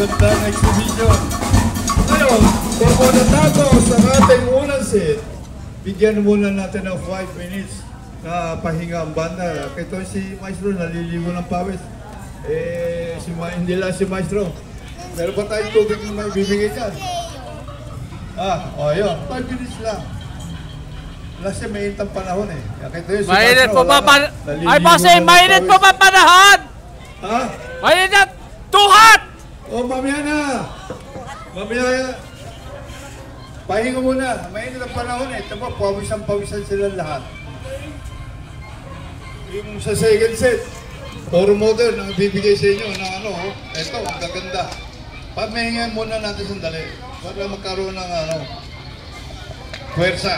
magandang exhibition. Ngayon, pumunta tayo sa ating unang set. Bigyan muna natin ng 5 minutes na pahinga ang banda. Ito si Maestro, naliligo ng pawis. Hindi lang si Maestro. Meron pa tayong tubig na may bibigay dyan. Yun. 5 minutes lang. Kasi mainit ang panahon eh. Si mainit Maestro, po ba ay bossing, mainit po ba panahon? Ha? Mainit na tuhat! Mamaya na. Mamaya. Pahinga muna. Mainit ang panahon eh. Ito po, pawisan sila lahat. Yung sa second set, Toro Modern ang bibigay sa inyo na ito, ang gaganda. Pamahingan muna natin sandali para magkaroon ng puwersa.